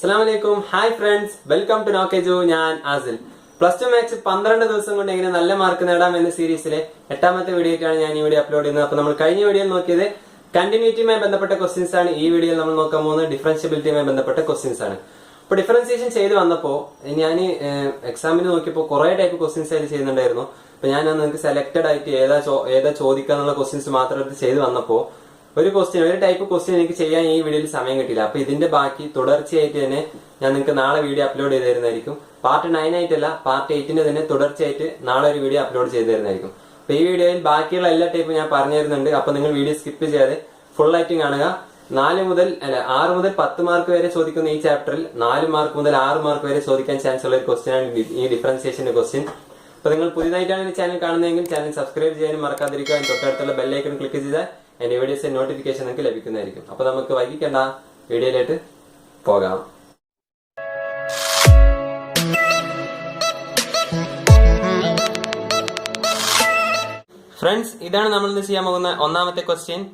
Assalamualaikum. Hi friends. Welcome to Nokeju. ഞാൻ ആസിൽ. Plus two maths 12 ദിവസം കൊണ്ട് എങ്ങനെ നല്ല മാർക്ക് നേടാം എന്ന സീരീസിലെ 8ാമത്തെ വീഡിയോ ആയിട്ടാണ് ഞാൻ ഈ വീഡിയോ അപ്ലോഡ് ചെയ്യുന്നത്. അപ്പോൾ നമ്മൾ കഴിഞ്ഞ വീഡിയോയിൽ നോക്കിയത് കണ്ടിന്യൂറ്റിയുമായി ബന്ധപ്പെട്ട ക്വസ്റ്റ്യൻസ് ആണ്. ഈ വീഡിയോയിൽ നമ്മൾ നോക്കാൻ പോകുന്നത് ഡിഫറൻഷ്യബിലിറ്റിയുമായി ബന്ധപ്പെട്ട ക്വസ്റ്റ്യൻസ് ആണ്. അപ്പോൾ ഡിഫറൻസിയേഷൻ ചെയ്ത് വന്നപ്പോൾ ഞാൻ എക്സാമിന് നോക്കിയപ്പോൾ കുറെ ടൈപ്പ് ക്വസ്റ്റ്യൻസ് ആയിട്ട് ചെയ്യുന്നുണ്ടായിരുന്നു. അപ്പൊ ഞാൻ നിങ്ങൾക്ക് സെലക്ടഡ് ആയിട്ട് ഏതാ ചോദിക്കാന്നുള്ള ക്വസ്റ്റ്യൻസ് മാത്രം എടുത്ത് ചെയ്ത് വന്നപ്പോൾ ഒരു ടൈപ്പ് ക്വസ്റ്റ്യൻ എനിക്ക് ചെയ്യാൻ ഈ വീഡിയോയിൽ സമയം കിട്ടില്ല. അപ്പൊ ഇതിന്റെ ബാക്കി തുടർച്ചയായിട്ട് തന്നെ ഞാൻ നിങ്ങൾക്ക് നാളെ വീഡിയോ അപ്ലോഡ് ചെയ്ത് തരുന്നതായിരിക്കും. പാർട്ട് 9 ആയിട്ടല്ല, പാർട്ട് 8 തന്നെ തുടർച്ചയായിട്ട് നാളെ ഒരു വീഡിയോ അപ്ലോഡ് ചെയ്ത് തരുന്നതായിരിക്കും. അപ്പൊ ഈ വീഡിയോയിൽ ബാക്കിയുള്ള എല്ലാ ടൈപ്പും ഞാൻ പറഞ്ഞു തരുന്നുണ്ട്. അപ്പൊ നിങ്ങൾ വീഡിയോ സ്കിപ്പ് ചെയ്യാതെ ഫുൾ ആയിട്ട് കാണുക. 6 മുതൽ 10 മാർക്ക് വരെ ചോദിക്കുന്ന ഈ ചാപ്റ്ററിൽ 4 മാർക്ക് മുതൽ 6 മാർക്ക് വരെ ചോദിക്കാൻ ചാൻസ് ഉള്ള ഒരു ക്വസ്റ്റ്യൻ ആണ് ഈ ഡിഫറൻസിയേഷന്റെ ക്വസ്റ്റ്യൻ. അപ്പൊ നിങ്ങൾ പുതിയതായിട്ടാണ് ഈ ചാനൽ കാണുന്നതെങ്കിൽ ചാനൽ സബ്സ്ക്രൈബ് ചെയ്യാനും മറക്കാതിരിക്കുക. തൊട്ടടുത്തുള്ള ബെല്ലൈക്കൺ ക്ലിക്ക് ചെയ്താൽ എന്റെ വീഡിയോസിന്റെ നോട്ടിഫിക്കേഷൻ നിങ്ങൾക്ക് ലഭിക്കുന്നതായിരിക്കും. അപ്പൊ നമുക്ക് വൈകിക്കേണ്ട വീഡിയോയിലേക്ക് പോകാം. ഫ്രണ്ട്സ്, ഇതാണ് നമ്മൾ ഇന്ന് ചെയ്യാൻ പോകുന്ന ഒന്നാമത്തെ ക്വസ്റ്റ്യൻ.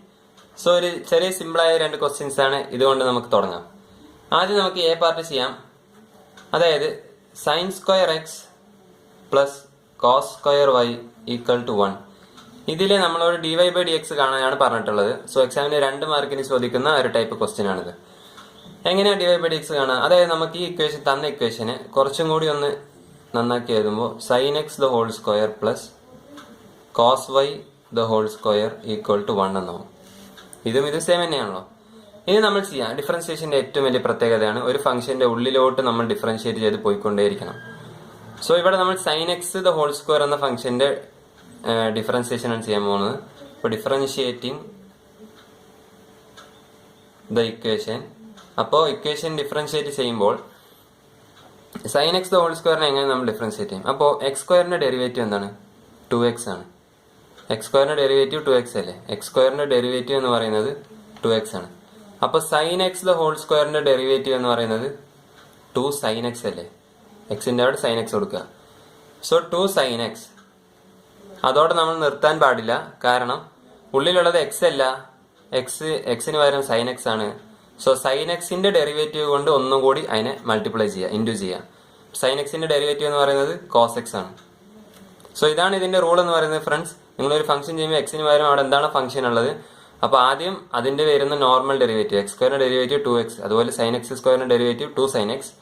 സോ ഒരു ചെറിയ സിമ്പിളായ 2 ക്വസ്റ്റ്യൻസ് ആണ്. ഇതുകൊണ്ട് നമുക്ക് തുടങ്ങാം. ആദ്യം നമുക്ക് എ പാർട്ട് ചെയ്യാം. അതായത് sine square x plus cos square y equal to 1. ഇതിലെ നമ്മളൊരു dy/dx കാണാനാണ് പറഞ്ഞിട്ടുള്ളത്. സോ എക്സാമിന് 2 മാർക്കിന് ചോദിക്കുന്ന ഒരു ടൈപ്പ് ക്വസ്റ്റ്യൻ ആണിത്. എങ്ങനെയാണ് dy/dx കാണാം? അതായത് നമുക്ക് ഈ ഇക്വേഷൻ തന്ന ഇക്വേഷന് കുറച്ചും കൂടി ഒന്ന് നന്നാക്കി എഴുതുമ്പോൾ sine x the whole square plus cos y the whole square equal to 1 എന്നാവും. ഇത് സെയിം തന്നെയാണല്ലോ. ഇനി നമ്മൾ ചെയ്യാം ഡിഫറൻസിയേഷന്റെ ഏറ്റവും വലിയ പ്രത്യേകതയാണ് ഒരു ഫംഗ്ഷന്റെ ഉള്ളിലോട്ട് നമ്മൾ ഡിഫറൻഷിയേറ്റ് ചെയ്ത് പോയിക്കൊണ്ടേയിരിക്കണം. സോ ഇവിടെ നമ്മൾ sine x the whole square എന്ന ഫംഗ്ഷന്റെ ഡിഫറൻസിയേഷൻ ആണ് ചെയ്യാൻ പോകുന്നത്. അപ്പോൾ ഡിഫറൻഷിയേറ്റിംഗ് ദ ഇക്വേഷൻ. അപ്പോൾ ഇക്വേഷൻ ഡിഫറൻഷിയേറ്റ് ചെയ്യുമ്പോൾ സൈൻ എക്സ് ദ ഹോൾ സ്ക്വയറിനെ എങ്ങനെ നമ്മൾ ഡിഫറൻഷിയേറ്റ് ചെയ്യും? അപ്പോൾ എക്സ് സ്ക്വയറിന്റെ ഡെറിവേറ്റീവ് എന്താണ്? 2x ആണ്. എക്സ് സ്ക്വയറിന്റെ ഡെറിവേറ്റീവ് 2x അല്ലേ? എക്സ് സ്ക്വയറിന്റെ ഡെറിവേറ്റീവ് എന്ന് പറയുന്നത് 2x ആണ്. അപ്പോൾ സൈൻ എക്സ് ദ ഹോൾ സ്ക്വയറിന്റെ ഡെറിവേറ്റീവ് എന്ന് പറയുന്നത് 2 സൈൻ എക്സ് അല്ലേ? എക്സിന്റെ അവിടെ സൈൻ എക്സ് കൊടുക്കുക. So 2 sine x. അതോടെ നമ്മൾ നിർത്താൻ പാടില്ല. കാരണം ഉള്ളിലുള്ളത് എക്സ് അല്ല, എക്സിന് പകരം സൈൻ എക്സ് ആണ്. സോ സൈൻ എക്സിന്റെ ഡെറിവേറ്റീവ് കൊണ്ട് ഒന്നും കൂടി അതിനെ മൾട്ടിപ്ലൈ ചെയ്യുക, ഇൻറ്റു ചെയ്യുക. സൈൻ എക്സിന്റെ ഡെറിവേറ്റീവ് എന്ന് പറയുന്നത് കോസ് എക്സ് ആണ്. സോ ഇതാണ് ഇതിന്റെ റൂൾ എന്ന് പറയുന്നത്. ഫ്രണ്ട്സ്, നിങ്ങളൊരു ഫംഗ്ഷൻ ചെയ്യുമ്പോൾ എക്സിന് പകരം അവിടെ എന്താണ് ഫംഗ്ഷൻ ഉള്ളത്? അപ്പോൾ ആദ്യം അതിന്റെ വരുന്ന നോർമൽ ഡെറിവേറ്റീവ് എക്സ് സ്ക്വയറിന്റെ ഡെറിവേറ്റീവ് 2x, അതുപോലെ സൈൻ എക്സ് സ്ക്വയറിന്റെ ഡെറിവേറ്റീവ് 2 സൈൻ എക്സ്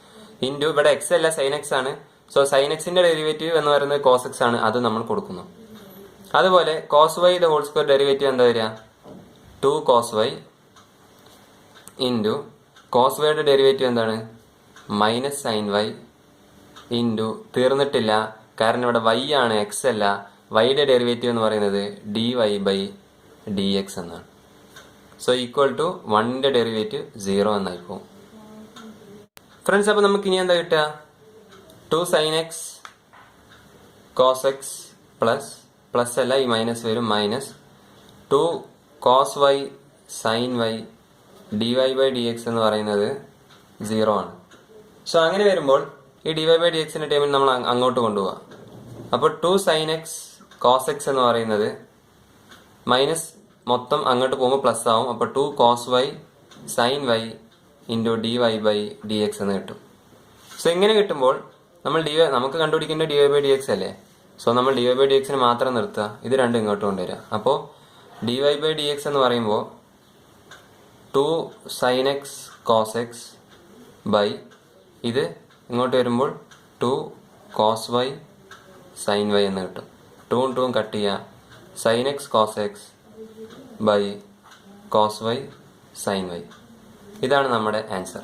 ഇൻറ്റു ഇവിടെ എക്സ് അല്ല സൈൻ എക്സ് ആണ്. സോ സൈൻ എക്സിന്റെ ഡെറിവേറ്റീവ് എന്ന് പറയുന്നത് കോസ് എക്സ് ആണ്, അത് നമ്മൾ കൊടുക്കുന്നു. അതുപോലെ cos y the whole square derivative എന്താ വരിക? 2 കോസ് വൈ ഇൻറ്റു കോസ് വൈയുടെ ഡെറിവേറ്റീവ് എന്താണ്? മൈനസ് സൈൻ വൈ ഇൻറ്റു തീർന്നിട്ടില്ല, കാരണം ഇവിടെ വൈ ആണ്, എക്സ് അല്ല. വൈയുടെ ഡെറിവേറ്റീവ് എന്ന് പറയുന്നത് dy/dx എന്നാണ്. സോ ഈക്വൽ ടു 1ന്റെ ഡെറിവേറ്റീവ് 0 എന്നായി പോകും. ഫ്രണ്ട്സ്, അപ്പൊ നമുക്ക് ഇനി എന്താ കിട്ടുക? 2 sine x cos x plus അല്ല, ഈ മൈനസ് വരും, minus 2 cos y sine y dy/dx എന്ന് പറയുന്നത് 0 ആണ്. സോ അങ്ങനെ വരുമ്പോൾ ഈ dy/dxന്റെ ടൈമിൽ നമ്മൾ അങ്ങോട്ട് കൊണ്ടുപോകാം. അപ്പോൾ 2 സൈൻ എക്സ് കോസ് എക്സ് എന്ന് പറയുന്നത് മൈനസ് മൊത്തം അങ്ങോട്ട് പോകുമ്പോൾ പ്ലസ് ആവും. അപ്പോൾ 2 cos y sine y into dy/dx എന്ന് കിട്ടും. സോ ഇങ്ങനെ കിട്ടുമ്പോൾ നമ്മൾ നമുക്ക് കണ്ടുപിടിക്കേണ്ട dy/dx അല്ലേ? സോ നമ്മൾ dy/dxന് മാത്രം നിർത്തുക, ഇത് രണ്ടും ഇങ്ങോട്ട് കൊണ്ടുവരിക. അപ്പോൾ dy/dx എന്ന് പറയുമ്പോൾ 2 sine x cos x by ഇത് ഇങ്ങോട്ട് വരുമ്പോൾ 2 കോസ് വൈ സൈൻ വൈ എന്ന് കിട്ടും. 2ഉം 2ഉം കട്ട് ചെയ്യുക, sine x cos x by cos y sine y. ഇതാണ് നമ്മുടെ ആൻസർ.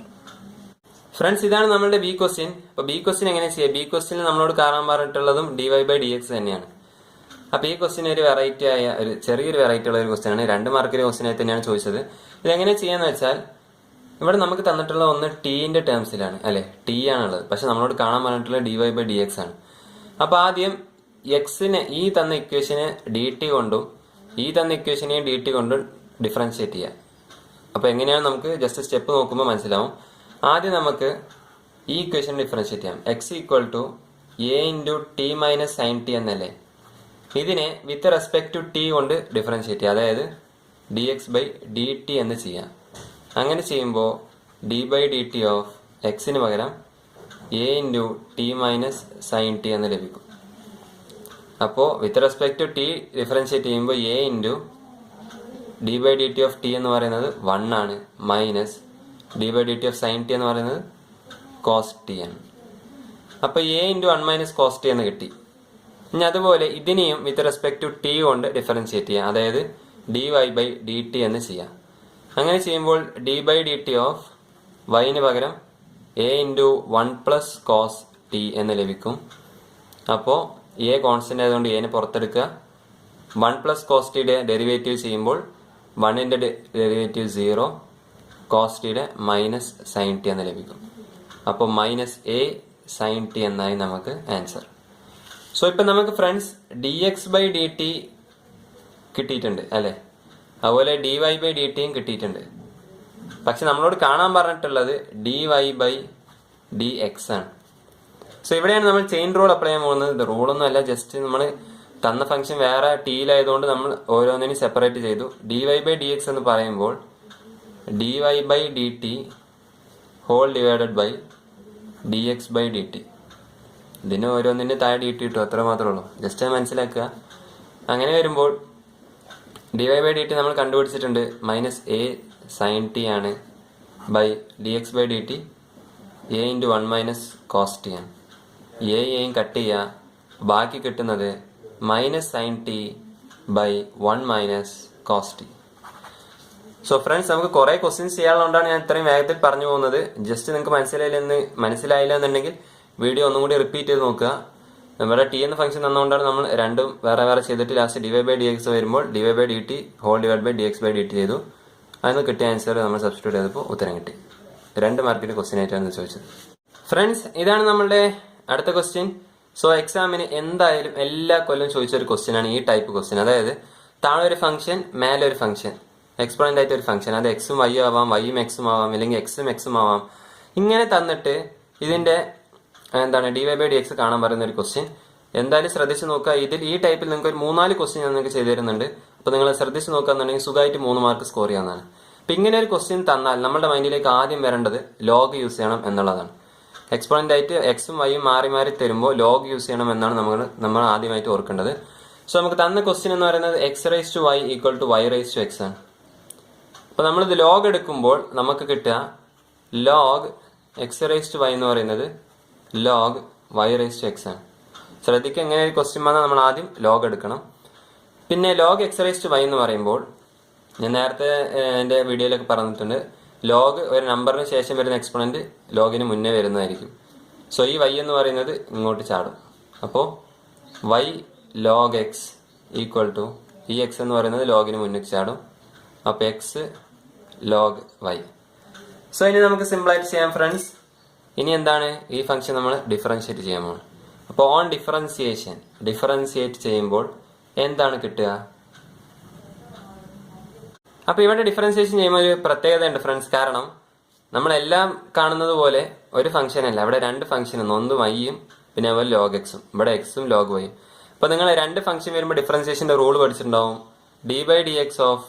ഫ്രണ്ട്സ്, ഇതാണ് നമ്മുടെ ബി ക്വസ്റ്റ്യൻ. അപ്പോൾ ബി ക്വസ്റ്റ്യൻ എങ്ങനെ ചെയ്യാം? ബി ക്വസ്റ്റ്യനിൽ നമ്മളോട് കാണാൻ പറഞ്ഞിട്ടുള്ളതും dy/dx തന്നെയാണ്. അപ്പോൾ ഈ ക്വസ്റ്റ്യൻ ഒരു വെറൈറ്റി ആയ ചെറിയൊരു വെറൈറ്റി ഉള്ള ഒരു ക്വസ്റ്റ്യൻ ആണ്. 2 മാർക്കിന്റെ ക്വസ്റ്റ്യൻ ആയി തന്നെയാണ് ചോദിച്ചത്. ഇതെങ്ങനെ ചെയ്യാന്ന് വെച്ചാൽ ഇവിടെ നമുക്ക് തന്നിട്ടുള്ള ഒന്ന് ടീന്റെ ടേംസിലാണ് അല്ലെ? ടി ആണുള്ളത്, പക്ഷെ നമ്മളോട് കാണാൻ പറഞ്ഞിട്ടുള്ളത് dy/dx ആണ്. അപ്പൊ ആദ്യം എക്സിനെ ഈ തന്ന ഇക്വേഷനെ dt കൊണ്ടും ഈ തന്ന ഇക്വേഷനെ dt കൊണ്ടും ഡിഫറൻഷിയേറ്റ് ചെയ്യാം. അപ്പൊ എങ്ങനെയാണ് നമുക്ക് ജസ്റ്റ് സ്റ്റെപ്പ് നോക്കുമ്പോൾ മനസ്സിലാവും. ആദ്യം നമുക്ക് ഈ ഇക്വേഷൻ ഡിഫറൻഷിയേറ്റ് ചെയ്യാം. X equal to a into t minus sine t എന്നല്ലേ? ഇതിനെ വിത്ത് റെസ്പെക്ട് ടു ടി കൊണ്ട് ഡിഫറൻഷിയേറ്റ് ചെയ്യാം, അതായത് dx/dt എന്ന് ചെയ്യാം. അങ്ങനെ ചെയ്യുമ്പോൾ d/dt ഓഫ് എക്സിന് പകരം a into t minus sine t എന്ന് ലഭിക്കും. അപ്പോൾ with respect to t differentiate ചെയ്യുമ്പോൾ a into d by d t of t എന്ന് പറയുന്നത് 1 ആണ്, minus d by d t of sine t എന്ന് പറയുന്നത് കോസ് ടി ആണ്. അപ്പോൾ a into 1 minus cos t എന്ന് കിട്ടി. ഇനി അതുപോലെ ഇതിനെയും വിത്ത് റെസ്പെക്ട് ടു ടി കൊണ്ട് ഡിഫറൻഷിയേറ്റ് ചെയ്യാം, അതായത് d y by d t എന്ന് ചെയ്യാം. അങ്ങനെ ചെയ്യുമ്പോൾ d by d t of വൈന് പകരം a into 1 plus cos t എന്ന് ലഭിക്കും. അപ്പോൾ എ കോൺസ്റ്റന്റ് ആയതുകൊണ്ട് എനെ പുറത്തെടുക്കുക. 1 പ്ലസ് കോസ് ടിയുടെ ഡെറിവേറ്റീവ് ചെയ്യുമ്പോൾ 1ന്റെ ഡെറിവേറ്റീവ് 0, കോസ് ടിയുടെ മൈനസ് സൈൻ ടി എന്ന് ലഭിക്കും. അപ്പോൾ മൈനസ് എ സൈൻ ടി എന്നായി നമുക്ക് ആൻസർ. സോ ഇപ്പം നമുക്ക് friends d x by d t കിട്ടിയിട്ടുണ്ട് അല്ലേ, അതുപോലെ ഡി വൈ ബൈ ഡി ടിയും കിട്ടിയിട്ടുണ്ട്. പക്ഷെ നമ്മളോട് കാണാൻ പറഞ്ഞിട്ടുള്ളത് d y by d x ആണ്. സോ ഇവിടെയാണ് നമ്മൾ ചെയിൻ റൂൾ അപ്ലൈ ചെയ്യാൻ പോകുന്നത്. ഇത് റൂളൊന്നും അല്ല, ജസ്റ്റ് നമ്മൾ തന്ന ഫംഗ്ഷൻ വേറെ ടിയിലായതുകൊണ്ട് നമ്മൾ ഓരോന്നിനും സെപ്പറേറ്റ് ചെയ്തു. D y by d x എന്ന് പറയുമ്പോൾ d y by d t whole divided by d x by d t. ഇതിന് ഓരോന്നിൻ്റെ താഴെ ഡി ടി കിട്ടും, അത്ര മാത്രമേ ഉള്ളൂ. ജസ്റ്റ് മനസ്സിലാക്കുക. അങ്ങനെ വരുമ്പോൾ d y by d t നമ്മൾ കണ്ടുപിടിച്ചിട്ടുണ്ട്, മൈനസ് എ സൈൻ ടി ആണ്, by d x by d t a into 1 minus cos t ആണ്. എയും കട്ട് ചെയ്യുക, ബാക്കി കിട്ടുന്നത് minus sine t by 1 minus cos t. So friends, നമുക്ക് കുറേ ക്വസ്റ്റ്യൻസ് ചെയ്യാനുള്ളതുകൊണ്ടാണ് ഞാൻ ഇത്രയും വേഗത്തിൽ പറഞ്ഞു പോകുന്നത്. ജസ്റ്റ് നിങ്ങൾക്ക് മനസ്സിലായില്ല എന്നുണ്ടെങ്കിൽ വീഡിയോ ഒന്നും കൂടി റിപ്പീറ്റ് ചെയ്ത് നോക്കുക. നമ്മുടെ ടി എന്ന ഫംഗ്ഷൻ തന്നുകൊണ്ടാണ് നമ്മൾ രണ്ടും വേറെ വേറെ ചെയ്തിട്ട് last d y by d x വരുമ്പോൾ d y by d t whole divide by d x by d t ചെയ്തു. അതിന് കിട്ടിയ ആൻസർ നമ്മൾ സബ്സ്റ്റിറ്റ്യൂട്ട് ചെയ്തപ്പോൾ ഉത്തരം കിട്ടി. 2 മാർക്കിന്റെ ക്വസ്റ്റ്യൻ ആയിട്ടാണ് ചോദിച്ചത്. ഫ്രണ്ട്സ്, ഇതാണ് നമ്മളുടെ അടുത്ത ക്വസ്റ്റ്യൻ. സോ എക്സാമിന് എന്തായാലും എല്ലാ കൊല്ലം ചോദിച്ചൊരു ക്വസ്റ്റ്യൻ ആണ് ഈ ടൈപ്പ് ക്വസ്റ്റ്യൻ. അതായത് താഴെ ഒരു ഫംഗ്ഷൻ, മേലെ ഒരു ഫംഗ്ഷൻ, എക്സ്പോണന്റ് ആയിട്ട് ഒരു ഫംഗ്ഷൻ, അത് എക്സും വൈ ആവാം, വൈയും എക്സും ആവാം, അല്ലെങ്കിൽ എക്സും എക്സും ആവാം. ഇങ്ങനെ തന്നിട്ട് ഇതിന്റെ d y by d x കാണാൻ പറയുന്ന ഒരു ക്വസ്റ്റ്യൻ. എന്തായാലും ശ്രദ്ധിച്ച് നോക്കുക. ഇതിൽ ഈ ടൈപ്പിൽ നിങ്ങൾക്ക് ഒരു 3-4 ക്വസ്റ്റ്യൻ ഞാൻ നിങ്ങൾക്ക് ചെയ്തു തരുന്നുണ്ട്. അപ്പോൾ നിങ്ങൾ ശ്രദ്ധിച്ച് നോക്കുകയാണെന്നുണ്ടെങ്കിൽ സുഖമായിട്ട് 3 മാർക്ക് സ്കോർ ചെയ്യാവുന്നതാണ്. അപ്പം ഇങ്ങനെ ഒരു ക്വസ്റ്റ്യൻ തന്നാൽ നമ്മുടെ മൈൻഡിലേക്ക് ആദ്യം വരേണ്ടത് ലോഗ് യൂസ് ചെയ്യണം എന്നുള്ളതാണ്. എക്സ്പോണന്റ് ആയിട്ട് എക്സും വൈയും മാറി മാറി തരുമ്പോൾ ലോഗ് യൂസ് ചെയ്യണം എന്നാണ് നമ്മൾ ആദ്യമായിട്ട് ഓർക്കേണ്ടത്. സോ നമുക്ക് തന്ന ക്വസ്റ്റ്യൻ എന്ന് പറയുന്നത് x raise to y equal to y raise to x ആണ്. അപ്പോൾ നമ്മളിത് ലോഗ് എടുക്കുമ്പോൾ നമുക്ക് കിട്ടുക log x raise to y എന്ന് പറയുന്നത് log y raise to x ആണ്. ശ്രദ്ധിക്കുക, എങ്ങനെ ഒരു ക്വസ്റ്റ്യൻ വന്നാൽ നമ്മൾ ആദ്യം ലോഗ് എടുക്കണം. പിന്നെ log x raise to y എന്ന് പറയുമ്പോൾ ഞാൻ നേരത്തെ എൻ്റെ വീഡിയോയിലൊക്കെ പറഞ്ഞിട്ടുണ്ട്, ലോഗ് ഒരു നമ്പറിന് ശേഷം വരുന്ന എക്സ്പോണന്റ് ലോഗിന് മുന്നേ വരുന്നതായിരിക്കും. സോ ഈ വൈ എന്ന് പറയുന്നത് ഇങ്ങോട്ട് ചാടും. അപ്പോൾ y log x equal to ഈ എക്സ് എന്ന് പറയുന്നത് ലോഗിന് മുന്നിൽ ചാടും. അപ്പോൾ എക്സ് ലോഗ് വൈ. സോ ഇനി നമുക്ക് സിമ്പിളായിട്ട് ചെയ്യാം ഫ്രണ്ട്സ്. ഇനി എന്താണ്, ഈ ഫംഗ്ഷൻ നമ്മൾ ഡിഫറൻഷിയേറ്റ് ചെയ്യാൻ പോകും. അപ്പോൾ ഓൺ ഡിഫറൻഷിയേറ്റ് ചെയ്യുമ്പോൾ എന്താണ് കിട്ടുക? അപ്പോൾ ഇവിടെ ഡിഫറൻഷിയേഷൻ ചെയ്യുമ്പോൾ ഒരു പ്രത്യേകത ഉണ്ട് ഫ്രണ്ട്സ്. കാരണം നമ്മളെല്ലാം കാണുന്നത് പോലെ ഒരു ഫംഗ്ഷൻ അല്ല, ഇവിടെ 2 ഫംഗ്ഷൻ, ഒന്ന് വൈയും പിന്നെ അതുപോലെ ലോഗ് എക്സും, ഇവിടെ എക്സും ലോഗ് വൈയും. അപ്പോൾ നിങ്ങൾ 2 ഫംഗ്ഷൻ വരുമ്പോൾ ഡിഫറൻഷിയേഷൻ്റെ റൂൾ പഠിച്ചിട്ടുണ്ടാവും. D by d x of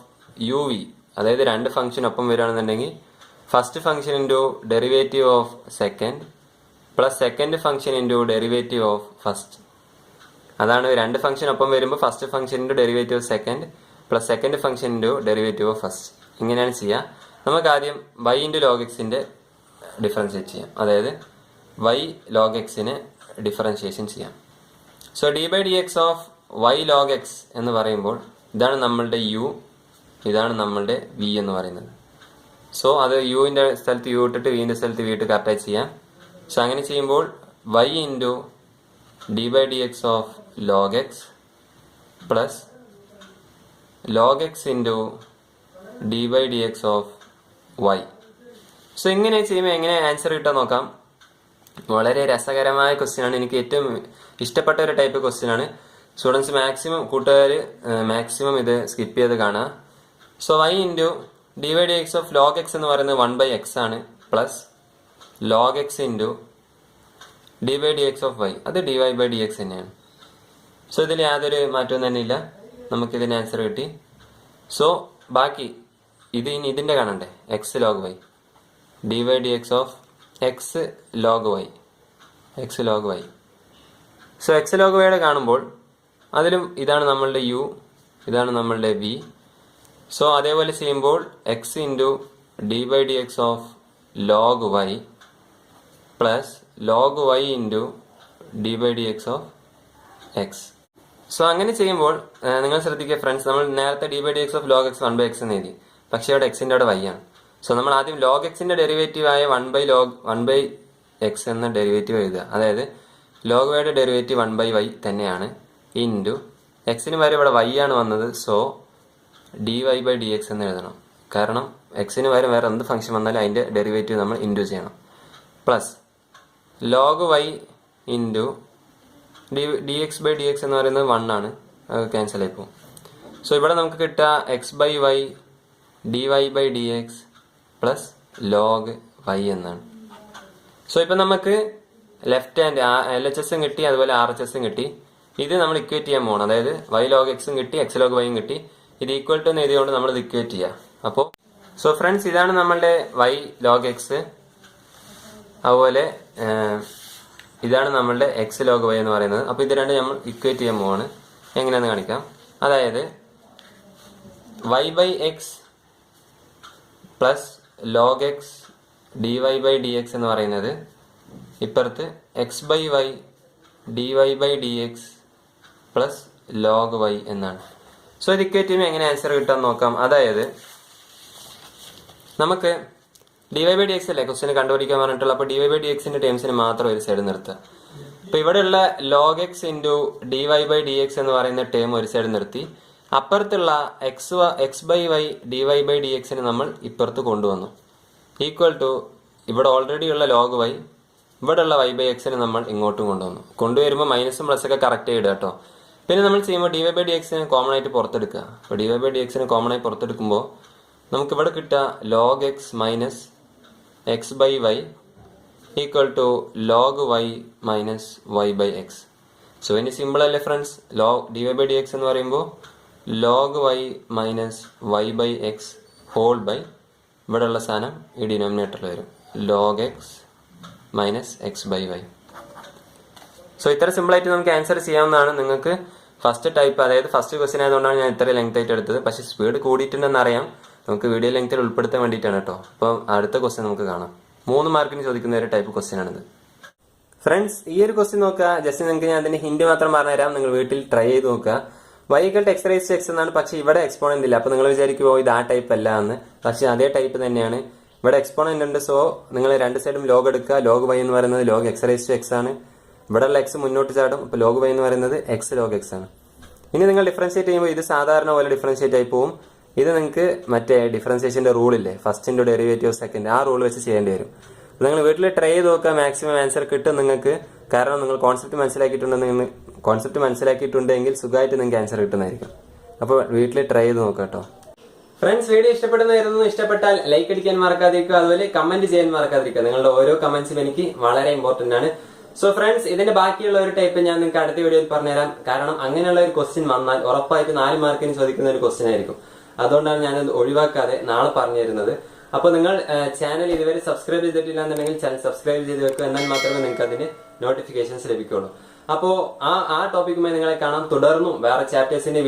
u v, അതായത് 2 ഫംഗ്ഷൻ ഒപ്പം വരികയാണെന്നുണ്ടെങ്കിൽ first function into derivative of second plus second function into derivative of first. അതാണ് 2 ഫംഗ്ഷൻ ഒപ്പം വരുമ്പോൾ first function into derivative of second plus second function into derivative of first. ഇങ്ങനെയാണ് ചെയ്യുക. നമുക്ക് ആദ്യം വൈ ഇൻറ്റു ലോഗ് എക്സിൻ്റെ ഡിഫറൻഷിയേറ്റ് ചെയ്യാം, അതായത് വൈ ലോഗ് എക്സിന് ഡിഫറൻഷിയേഷൻ ചെയ്യാം. So d by d x of y log x എന്ന് പറയുമ്പോൾ ഇതാണ് നമ്മളുടെ യു, ഇതാണ് നമ്മളുടെ വി എന്ന് പറയുന്നത്. സോ അത് യുവിൻ്റെ സ്ഥലത്ത് യു ഇട്ടിട്ട് വിൻ്റെ സ്ഥലത്ത് വി ഇട്ട് കറക്റ്റായി ചെയ്യാം. സോ അങ്ങനെ ചെയ്യുമ്പോൾ y into d by d x of log x plus log x into d by d x of y. So ഇങ്ങനെ ചെയ്യുമ്പോൾ എങ്ങനെ ആൻസർ കിട്ടാൻ നോക്കാം. വളരെ രസകരമായ ക്വസ്റ്റ്യൻ ആണ്, എനിക്ക് ഏറ്റവും ഇഷ്ടപ്പെട്ട ഒരു ടൈപ്പ് ക്വസ്റ്റ്യൻ ആണ്. സ്റ്റുഡൻസ് മാക്സിമം കൂട്ടുകാർ മാക്സിമം ഇത് സ്കിപ്പ് ചെയ്ത് കാണുക. So y into d by d x of log x എന്ന് പറയുന്നത് 1/x ആണ്, plus log x into d by d x of y, അത് d y by d x തന്നെയാണ്. സോ ഇതിൽ യാതൊരു മാറ്റവും തന്നെ ഇല്ല, നമുക്കിതിന് ആൻസർ കിട്ടി. സോ ബാക്കി ഇതിൻ്റെ കാണണ്ടേ, x log y, d y d x of x log y, x log y. So x log വൈയുടെ കാണുമ്പോൾ അതിലും ഇതാണ് നമ്മളുടെ യു, ഇതാണ് നമ്മളുടെ വി. സോ അതേപോലെ ചെയ്യുമ്പോൾ x into d by d x of log y plus log y into d by d x of x. So അങ്ങനെ ചെയ്യുമ്പോൾ നിങ്ങൾ ശ്രദ്ധിക്കുക ഫ്രണ്ട്സ്, നമ്മൾ നേരത്തെ d by d x of log x 1/x എന്ന് എഴുതി, പക്ഷേ അവിടെ എക്സിൻ്റെ അവിടെ വൈ ആണ്. സോ നമ്മൾ ആദ്യം ലോഗ് എക്സിന്റെ ഡെറിവേറ്റീവ് ആയ 1/x എന്ന ഡെറിവേറ്റീവ് എഴുതുക. അതായത് ലോഗ് വൈയുടെ ഡെറിവേറ്റീവ് 1/y തന്നെയാണ് ഇൻറ്റു എക്സിന് വരെ ഇവിടെ വൈ ആണ് വന്നത്. So d y by d x എന്ന് എഴുതണം. കാരണം എക്സിന് വരെ വേറെ എന്ത് ഫംഗ്ഷൻ വന്നാലും അതിൻ്റെ ഡെറിവേറ്റീവ് നമ്മൾ ഇൻറ്റു ചെയ്യണം. Plus log y into d x by d x എന്ന് പറയുന്നത് 1 ആണ്, അത് ക്യാൻസൽ ആയിപ്പോവും. സോ ഇവിടെ നമുക്ക് കിട്ടുക x by y d y by d x plus log y എന്നാണ്. സോ ഇപ്പം നമുക്ക് ലെഫ്റ്റ് ഹാൻഡ് എൽ എച്ച് എസും കിട്ടി, അതുപോലെ ആർ എച്ച് എസും കിട്ടി. ഇത് നമ്മൾ ഇക്വേറ്റ് ചെയ്യാൻ പോകണം. അതായത് വൈ ലോഗ് എക്സും കിട്ടി, എക്സ് ലോഗ് വൈയും കിട്ടി. ഇത് ഈക്വൽ ടു എന്ന് എഴുതിയോണ്ട് നമ്മൾ ഇത് ഇക്വേറ്റ് ചെയ്യുക. അപ്പോൾ സോ ഫ്രണ്ട്സ്, ഇതാണ് നമ്മളുടെ വൈ ലോഗ് എക്സ്, അതുപോലെ ഇതാണ് നമ്മളുടെ എക്സ് ലോഗ് വൈ എന്ന് പറയുന്നത്. അപ്പോൾ ഇത് രണ്ട് നമ്മൾ ഇക്വേറ്റ് ചെയ്യാൻ പോവാണ്. എങ്ങനെയാണെന്ന് കാണിക്കാം. അതായത് y by x plus log x d y by d x എന്ന് പറയുന്നത് ഇപ്പുറത്ത് x by y d y by d x plus log y എന്നാണ്. സോ ഇത് ഇക്വേറ്റ് ചെയ്യുമ്പോൾ എങ്ങനെ ആൻസർ കിട്ടാൻ നോക്കാം. അതായത് നമുക്ക് d y by d x അല്ലേ ക്വസ്റ്റിന് കണ്ടുപിടിക്കാൻ പറഞ്ഞിട്ടുള്ളൂ. അപ്പോൾ ഡി വൈ ബൈ ഡി എക്സിന്റെ ടേംസിന് മാത്രം ഒരു സൈഡ് നിർത്തുക. അപ്പോൾ ഇവിടെയുള്ള log x into d y by d x എന്ന് പറയുന്ന ടേം ഒരു സൈഡ് നിർത്തി, അപ്പുറത്തുള്ള x by y d y by d എക്സിന് നമ്മൾ ഇപ്പുറത്ത് കൊണ്ടുവന്നു. ഈക്വൽ ടു ഇവിടെ ഓൾറെഡി ഉള്ള ലോഗ് വൈ, ഇവിടെയുള്ള വൈ ബൈ എക്സിന് നമ്മൾ ഇങ്ങോട്ടും കൊണ്ടുവന്നു. കൊണ്ടുവരുമ്പോൾ മൈനസും പ്ലസ് ഒക്കെ കറക്റ്റ് ഇടുക കേട്ടോ. പിന്നെ നമ്മൾ ചെയ്യുമ്പോൾ ഡി വൈ ബൈ ഡി എക്സിന് കോമൺ ആയിട്ട് പുറത്തെടുക്കുക. അപ്പോൾ ഡി വൈ ബൈ ഡി എക്സിന് കോമൺ ആയി പുറത്തെടുക്കുമ്പോൾ നമുക്ക് ഇവിടെ കിട്ടുക log x minus x by y equal to log y minus y by x. So ഇനി സിമ്പിൾ അല്ലേ friends. D y by d x എന്ന് പറയുമ്പോൾ log y minus y by x whole by ഇവിടെയുള്ള സാധനം ഈ ഡിനോമിനേറ്ററിൽ വരും, log x minus x by y. So ഇത്ര സിമ്പിളായിട്ട് നമുക്ക് ആൻസർ ചെയ്യാവുന്നതാണ്. നിങ്ങൾക്ക് ഫസ്റ്റ് ടൈപ്പ്, അതായത് ഫസ്റ്റ് ക്വസ്റ്റ്യൻ ആയതുകൊണ്ടാണ് ഞാൻ ഇത്ര ലെങ്ത് ആയിട്ട് എടുത്തത്. പക്ഷേ സ്പീഡ് കൂടിയിട്ടുണ്ടെന്ന് അറിയാം, നമുക്ക് വീഡിയോ ലെങ്ത്തിൽ ഉൾപ്പെടുത്താൻ വേണ്ടിയിട്ടാണ് കേട്ടോ. അപ്പം അടുത്ത ക്വസ്റ്റ്യൻ നമുക്ക് കാണാം. 3 മാർക്കിന് ചോദിക്കുന്ന ഒരു ടൈപ്പ് ക്വസ്റ്റ്യൻ ആണിത്. ഫ്രണ്ട്സ്, ഈ ഒരു ക്വസ്റ്റ്യൻ നോക്കുക. ജസ്റ്റ് നിങ്ങൾക്ക് ഞാൻ അതിന്റെ ഹിന്റ് മാത്രം പറഞ്ഞുതരാം, നിങ്ങൾ വീട്ടിൽ ട്രൈ ചെയ്ത് നോക്കുക. y = x raised to x എന്നാണ്, പക്ഷേ ഇവിടെ എക്സ്പോണന്റ് ഇല്ല. അപ്പോൾ നിങ്ങൾ വിചാരിക്കുമോ ഇത് ആ ടൈപ്പ് അല്ല എന്ന്. പക്ഷേ അതേ ടൈപ്പ് തന്നെയാണ്. ഇവിടെ എക്സ്പോണന്റ് ഉണ്ട്. സോ നിങ്ങൾ രണ്ട് സൈഡും ലോഗ് എടുക്കുക. ലോഗ് y എന്ന് പറയുന്നത് log x raised to x ആണ്. ഇവിടെയുള്ള x മുന്നോട്ട് ചാടും. അപ്പോൾ ലോഗ് y എന്ന് പറയുന്നത് x log x ആണ്. ഇനി നിങ്ങൾ ഡിഫറൻഷിയേറ്റ് ചെയ്യുമ്പോൾ ഇത് സാധാരണ പോലെ ഡിഫറൻഷിയേറ്റ് ആയി പോകും. ഇത് നിങ്ങൾക്ക് മറ്റേ ഡിഫറൻഷിയേഷന്റെ റൂളില്ലേ, ഫസ്റ്റ് ഇൻറ്റു ഡെറിവേറ്റീവ് സെക്കൻഡ്, ആ റൂൾ വെച്ച് ചെയ്യേണ്ടി വരും. നിങ്ങൾ വീട്ടിൽ ട്രൈ ചെയ്ത് നോക്കുക, മാക്സിമം ആൻസർ കിട്ടും നിങ്ങൾക്ക്. കാരണം നിങ്ങൾ കോൺസെപ്റ്റ് മനസ്സിലാക്കിയിട്ടുണ്ടെങ്കിൽ സുഖമായിട്ട് നിങ്ങൾക്ക് ആൻസർ കിട്ടുന്നതായിരിക്കും. അപ്പോൾ വീട്ടിൽ ട്രൈ ചെയ്ത് നോക്കുക കേട്ടോ. ഫ്രണ്ട്സ്, വീഡിയോ ഇഷ്ടപ്പെടുന്നതായിരുന്നു. ഇഷ്ടപ്പെട്ടാൽ ലൈക്ക് അടിക്കാൻ മറക്കാതിരിക്കുക, അതുപോലെ കമന്റ് ചെയ്യാൻ മറക്കാതിരിക്കുക. നിങ്ങളുടെ ഓരോ കമന്റ്സും എനിക്ക് വളരെ ഇമ്പോർട്ടന്റ് ആണ്. സോ ഫ്രണ്ട്സ്, ഇതിന്റെ ബാക്കിയുള്ള ഒരു ടൈപ്പ് ഞാൻ നിങ്ങൾക്ക് അടുത്ത വീഡിയോയിൽ പറഞ്ഞുതരാം. കാരണം അങ്ങനെയുള്ള ഒരു ക്വസ്റ്റ്യൻ വന്നാൽ ഉറപ്പായിട്ട് 4 മാർക്കിന് ചോദിക്കുന്ന ഒരു ക്വസ്റ്റ്യൻ ആയിരിക്കും. അതുകൊണ്ടാണ് ഞാനത് ഒഴിവാക്കാതെ നാളെ പറഞ്ഞു തരുന്നത്. അപ്പോൾ നിങ്ങൾ ചാനൽ ഇതുവരെ സബ്സ്ക്രൈബ് ചെയ്തിട്ടില്ല എന്നുണ്ടെങ്കിൽ ചാനൽ സബ്സ്ക്രൈബ് ചെയ്ത് വെക്കുക. എന്നാൽ മാത്രമേ നിങ്ങൾക്ക് അതിന്റെ നോട്ടിഫിക്കേഷൻസ് ലഭിക്കുള്ളൂ. അപ്പോൾ ആ ടോപ്പിക്കുമായി നിങ്ങളെ കാണാം. തുടർന്നും വേറെ ചാപ്റ്റേഴ്സിന്റെ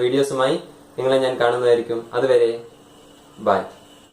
വീഡിയോസുമായി നിങ്ങളെ ഞാൻ കാണുന്നതായിരിക്കും. അതുവരെ ബൈ.